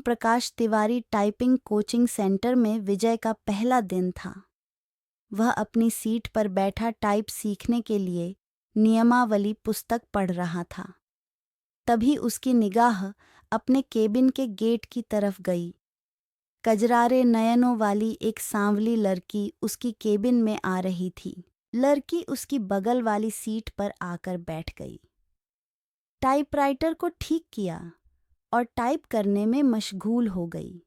Prakash Tiwari typing coaching centre में विजय का पहला दिन था। वह अपनी सीट पर बैठा टाइप सीखने के लिए नियमावली पुस्तक पढ़ रहा था। तभी उसकी निगाह अपने केबिन के गेट की तरफ गई। कजरारे नयनों वाली एक सांवली लड़की उसकी केबिन में आ रही थी। लड़की उसकी बगल वाली सीट पर आकर बैठ गई। टाइपराइटर को ठीक किया और टाइप करने में मशगूल हो गई।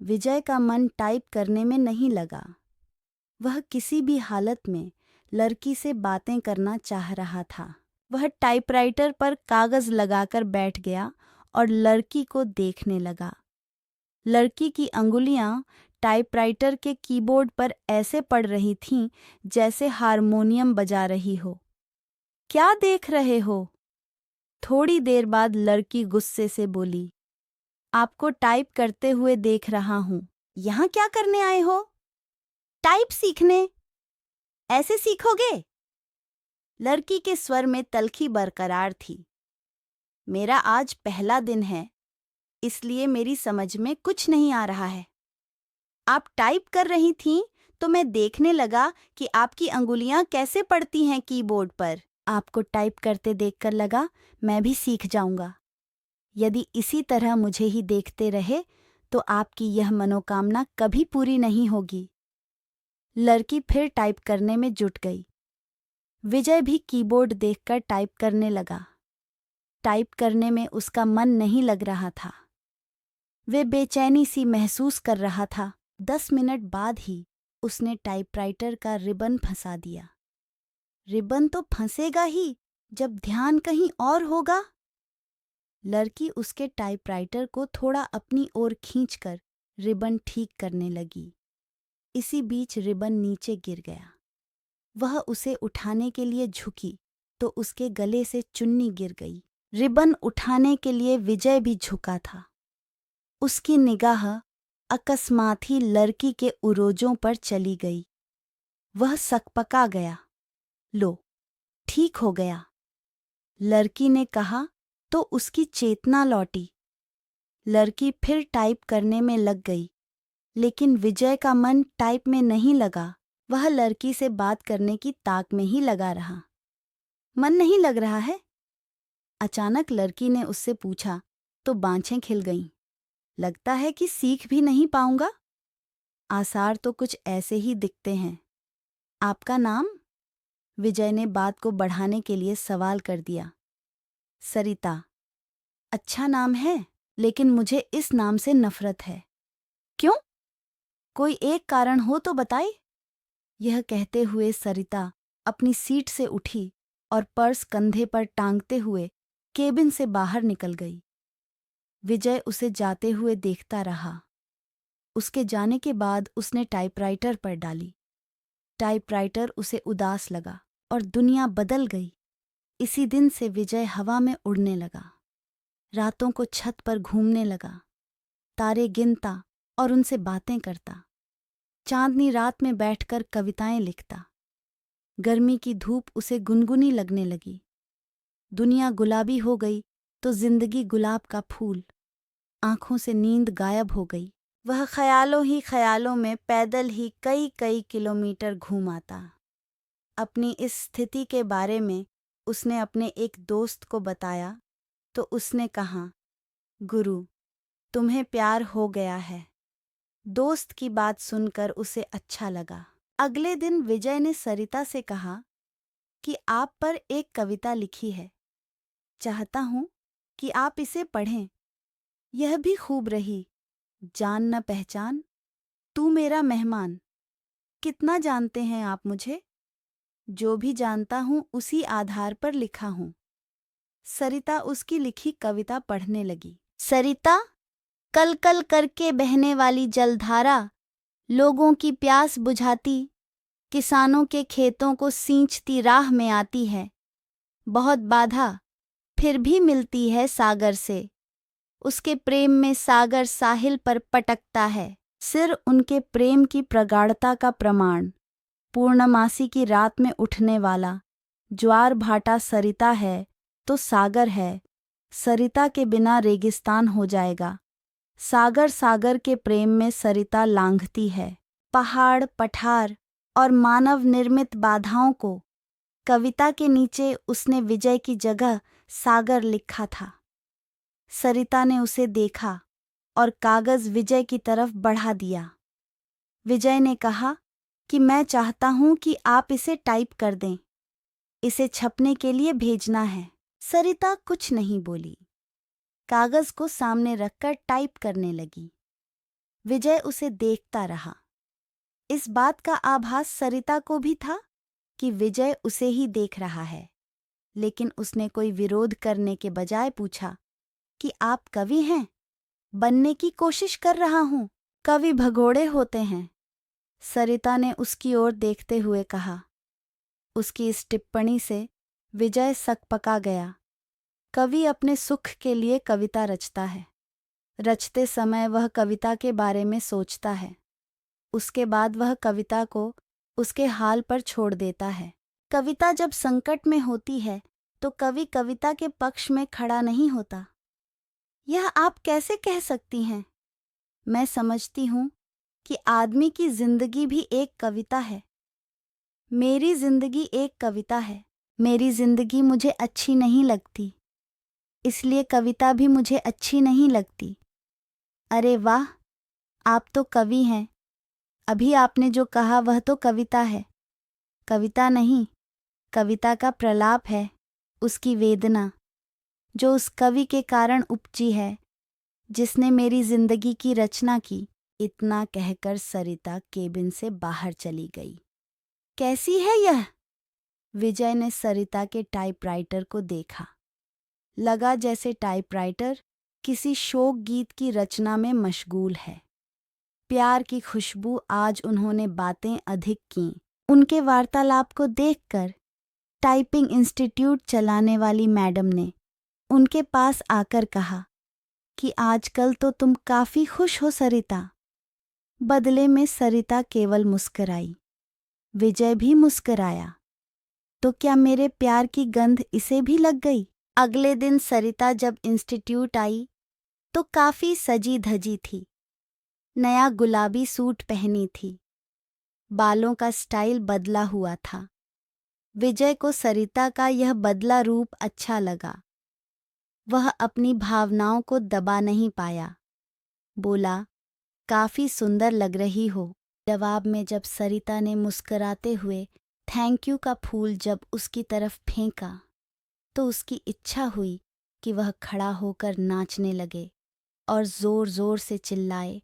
विजय का मन टाइप करने में नहीं लगा। वह किसी भी हालत में लड़की से बातें करना चाह रहा था। वह टाइपराइटर पर कागज लगाकर बैठ गया और लड़की को देखने लगा। लड़की की अंगुलियां टाइपराइटर के कीबोर्ड पर ऐसे पड़ रही थीं जैसे हारमोनियम बजा रही हो। क्या देख रहे हो? थोड़ी देर बाद लड़की गुस्से से बोली, आपको टाइप करते हुए देख रहा हूं। यहां क्या करने आए हो? टाइप सीखने। ऐसे सीखोगे? लड़की के स्वर में तल्खी बरकरार थी। मेरा आज पहला दिन है, इसलिए मेरी समझ में कुछ नहीं आ रहा है। आप टाइप कर रही थीं तो मैं देखने लगा कि आपकी अंगुलियां कैसे पड़ती हैं कीबोर्ड पर। आपको टाइप करते देखकर लगा मैं भी सीख जाऊंगा। यदि इसी तरह मुझे ही देखते रहे तो आपकी यह मनोकामना कभी पूरी नहीं होगी। लड़की फिर टाइप करने में जुट गई। विजय भी कीबोर्ड देखकर टाइप करने लगा। टाइप करने में उसका मन नहीं लग रहा था। वे बेचैनी सी महसूस कर रहा था। 10 मिनट बाद ही उसने टाइपराइटर का रिबन फंसा दिया। रिबन तो फंसेगा ही जब ध्यान कहीं और होगा। लड़की उसके टाइपराइटर को थोड़ा अपनी ओर खींचकर रिबन ठीक करने लगी। इसी बीच रिबन नीचे गिर गया। वह उसे उठाने के लिए झुकी तो उसके गले से चुन्नी गिर गई। रिबन उठाने के लिए विजय भी झुका था। उसकी निगाह अकस्मात ही लड़की के उरोजों पर चली गई। वह सकपका गया। लो, ठीक हो गया, लड़की ने कहा तो उसकी चेतना लौटी। लड़की फिर टाइप करने में लग गई, लेकिन विजय का मन टाइप में नहीं लगा। वह लड़की से बात करने की ताक में ही लगा रहा। मन नहीं लग रहा है? अचानक लड़की ने उससे पूछा तो बाँछें खिल गईं। लगता है कि सीख भी नहीं पाऊंगा। आसार तो कुछ ऐसे ही दिखते हैं। आपका नाम? विजय ने बात को बढ़ाने के लिए सवाल कर दिया। सरिता। अच्छा नाम है, लेकिन मुझे इस नाम से नफरत है। क्यों? कोई एक कारण हो तो बताए। यह कहते हुए सरिता अपनी सीट से उठी और पर्स कंधे पर टांगते हुए केबिन से बाहर निकल गई। विजय उसे जाते हुए देखता रहा। उसके जाने के बाद उसने टाइपराइटर पर डाली। टाइपराइटर उसे उदास लगा और दुनिया बदल गई। इसी दिन से विजय हवा में उड़ने लगा। रातों को छत पर घूमने लगा, तारे गिनता और उनसे बातें करता। चांदनी रात में बैठकर कविताएं लिखता। गर्मी की धूप उसे गुनगुनी लगने लगी। दुनिया गुलाबी हो गई तो जिंदगी गुलाब का फूल। आंखों से नींद गायब हो गई। वह ख्यालों ही ख्यालों में पैदल ही कई कई किलोमीटर घूम आता। अपनी इस स्थिति के बारे में उसने अपने एक दोस्त को बताया तो उसने कहा, गुरु, तुम्हें प्यार हो गया है। दोस्त की बात सुनकर उसे अच्छा लगा। अगले दिन विजय ने सरिता से कहा कि आप पर एक कविता लिखी है, चाहता हूं कि आप इसे पढ़ें। यह भी खूब रही, जान न पहचान, तू मेरा मेहमान। कितना जानते हैं आप मुझे? जो भी जानता हूं उसी आधार पर लिखा हूं। सरिता उसकी लिखी कविता पढ़ने लगी। सरिता, कल कल करके बहने वाली जलधारा लोगों की प्यास बुझाती, किसानों के खेतों को सींचती राह में आती है। बहुत बाधा फिर भी मिलती है सागर से। उसके प्रेम में सागर साहिल पर पटकता है। सिर उनके प्रेम की प्रगाढ़ता का प्रमाण। पूर्णमासी की रात में उठने वाला ज्वार भाटा सरिता है तो सागर है। सरिता के बिना रेगिस्तान हो जाएगा। सागर सागर के प्रेम में सरिता लांघती है पहाड़, पठार और मानव निर्मित बाधाओं को। कविता के नीचे उसने विजय की जगह सागर लिखा था। सरिता ने उसे देखा और कागज विजय की तरफ बढ़ा दिया। विजय ने कहा कि मैं चाहता हूं कि आप इसे टाइप कर दें। इसे छपने के लिए भेजना है। सरिता कुछ नहीं बोली, कागज को सामने रखकर टाइप करने लगी। विजय उसे देखता रहा। इस बात का आभास सरिता को भी था कि विजय उसे ही देख रहा है, लेकिन उसने कोई विरोध करने के बजाय पूछा कि आप कवि हैं? बनने की कोशिश कर रहा हूं। कवि भगोड़े होते हैं, सरिता ने उसकी ओर देखते हुए कहा। उसकी इस टिप्पणी से विजय सकपका गया। कवि अपने सुख के लिए कविता रचता है। रचते समय वह कविता के बारे में सोचता है। उसके बाद वह कविता को उसके हाल पर छोड़ देता है। कविता जब संकट में होती है तो कवि कविता के पक्ष में खड़ा नहीं होता। यह आप कैसे कह सकती हैं? मैं समझती हूं कि आदमी की जिंदगी भी एक कविता है। मेरी जिंदगी एक कविता है। मेरी जिंदगी मुझे अच्छी नहीं लगती, इसलिए कविता भी मुझे अच्छी नहीं लगती। अरे वाह, आप तो कवि हैं। अभी आपने जो कहा वह तो कविता है। कविता नहीं, कविता का प्रलाप है, उसकी वेदना, जो उस कवि के कारण उपजी है जिसने मेरी जिंदगी की रचना की। इतना कहकर सरिता केबिन से बाहर चली गई। कैसी है यह? विजय ने सरिता के टाइपराइटर को देखा। लगा जैसे टाइपराइटर किसी शोक गीत की रचना में मशगूल है। प्यार की खुशबू आज उन्होंने बातें अधिक कीं। उनके वार्तालाप को देखकर टाइपिंग इंस्टीट्यूट चलाने वाली मैडम ने उनके पास आकर कहा कि आजकल तो तुम काफी खुश हो सरिता। बदले में सरिता केवल मुस्कराई। विजय भी मुस्कराया। तो क्या मेरे प्यार की गंध इसे भी लग गई? अगले दिन सरिता जब इंस्टीट्यूट आई तो काफी सजी धजी थी। नया गुलाबी सूट पहनी थी। बालों का स्टाइल बदला हुआ था। विजय को सरिता का यह बदला रूप अच्छा लगा। वह अपनी भावनाओं को दबा नहीं पाया। बोला, काफी सुंदर लग रही हो। जवाब में जब सरिता ने मुस्कुराते हुए थैंक यू का फूल जब उसकी तरफ फेंका तो उसकी इच्छा हुई कि वह खड़ा होकर नाचने लगे और जोर जोर से चिल्लाए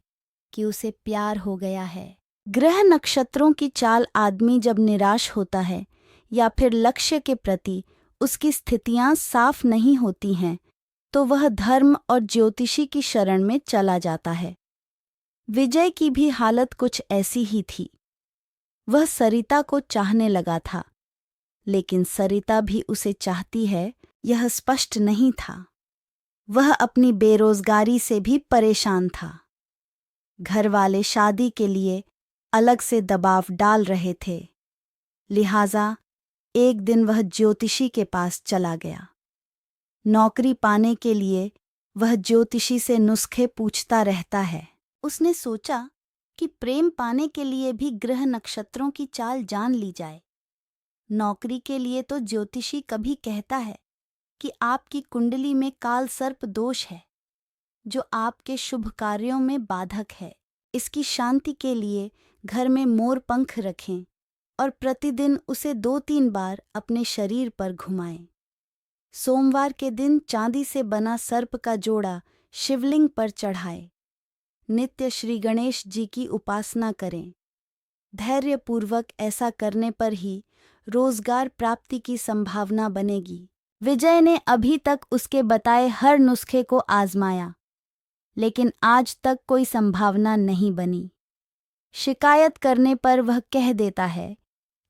कि उसे प्यार हो गया है। ग्रह नक्षत्रों की चाल आदमी जब निराश होता है या फिर लक्ष्य के प्रति उसकी स्थितियां साफ नहीं होती हैं तो वह धर्म और ज्योतिषी की शरण में चला जाता है। विजय की भी हालत कुछ ऐसी ही थी। वह सरिता को चाहने लगा था, लेकिन सरिता भी उसे चाहती है यह स्पष्ट नहीं था। वह अपनी बेरोजगारी से भी परेशान था। घर वाले शादी के लिए अलग से दबाव डाल रहे थे, लिहाजा एक दिन वह ज्योतिषी के पास चला गया। नौकरी पाने के लिए वह ज्योतिषी से नुस्खे पूछता रहता है। उसने सोचा कि प्रेम पाने के लिए भी ग्रह नक्षत्रों की चाल जान ली जाए। नौकरी के लिए तो ज्योतिषी कभी कहता है कि आपकी कुंडली में काल सर्प दोष है, जो आपके शुभ कार्यों में बाधक है। इसकी शांति के लिए घर में मोर पंख रखें और प्रतिदिन उसे 2-3 बार अपने शरीर पर घुमाएं। सोमवार के दिन चांदी से बना सर्प का जोड़ा शिवलिंग पर चढ़ाएं। नित्य श्री गणेश जी की उपासना करें। धैर्यपूर्वक ऐसा करने पर ही रोजगार प्राप्ति की संभावना बनेगी। विजय ने अभी तक उसके बताए हर नुस्खे को आजमाया, लेकिन आज तक कोई संभावना नहीं बनी। शिकायत करने पर वह कह देता है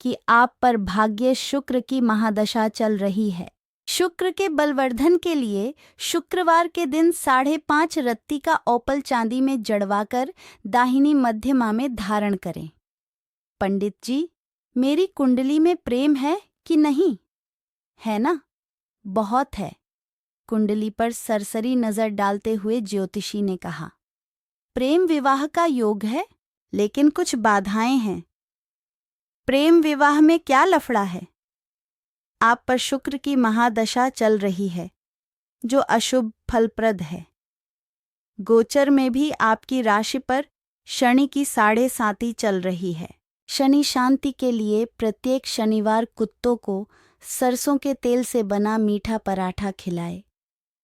कि आप पर भाग्य शुक्र की महादशा चल रही है। शुक्र के बलवर्धन के लिए शुक्रवार के दिन 5.5 रत्ती का ओपल चांदी में जड़वाकर दाहिनी मध्यमा में धारण करें। पंडित जी, मेरी कुंडली में प्रेम है कि नहीं? है ना? बहुत है। कुंडली पर सरसरी नजर डालते हुए ज्योतिषी ने कहा। प्रेम विवाह का योग है, लेकिन कुछ बाधाएं हैं। प्रेम विवाह में क्या लफड़ा है? आप पर शुक्र की महादशा चल रही है, जो अशुभ फलप्रद है। गोचर में भी आपकी राशि पर शनि की 7.5 चल रही है। शनि शांति के लिए प्रत्येक शनिवार कुत्तों को सरसों के तेल से बना मीठा पराठा खिलाए।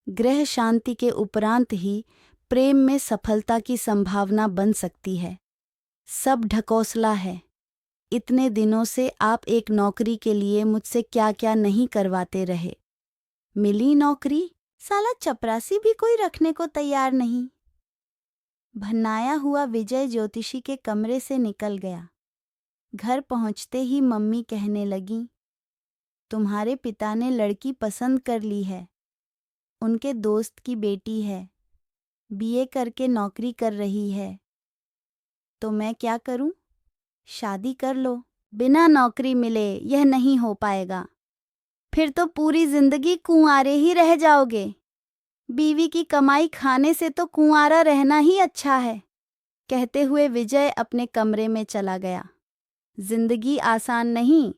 ग्रह शांति के उपरांत ही प्रेम में सफलता की संभावना बन सकती है। सब ढकोसला है। इतने दिनों से आप एक नौकरी के लिए मुझसे क्या क्या नहीं करवाते रहे। मिली नौकरी? साला चपरासी भी कोई रखने को तैयार नहीं। भन्नाया हुआ विजय ज्योतिषी के कमरे से निकल गया। घर पहुंचते ही मम्मी कहने लगी, तुम्हारे पिता ने लड़की पसंद कर ली है। उनके दोस्त की बेटी है, बीए करके नौकरी कर रही है। तो मैं क्या करूं? शादी कर लो। बिना नौकरी मिले यह नहीं हो पाएगा। फिर तो पूरी जिंदगी कुंवारे ही रह जाओगे। बीवी की कमाई खाने से तो कुंवारा रहना ही अच्छा है। कहते हुए विजय अपने कमरे में चला गया। जिंदगी आसान नहीं,